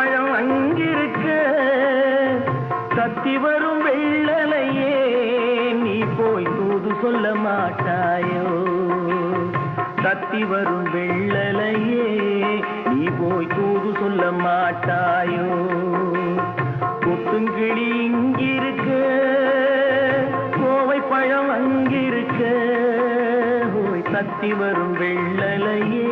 பழம் அங்கிருக்க தத்தி வரும் வெள்ளலையே நீ போய் தூது சொல்ல மாட்டாயோ தத்தி வரும் வெள்ளலையே நீ போய் தூது சொல்ல மாட்டாயோ கொத்துங்கிளி இங்கிருக்க கோவை பழம் அங்கிருக்க தத்தி வரும் வெள்ளலையே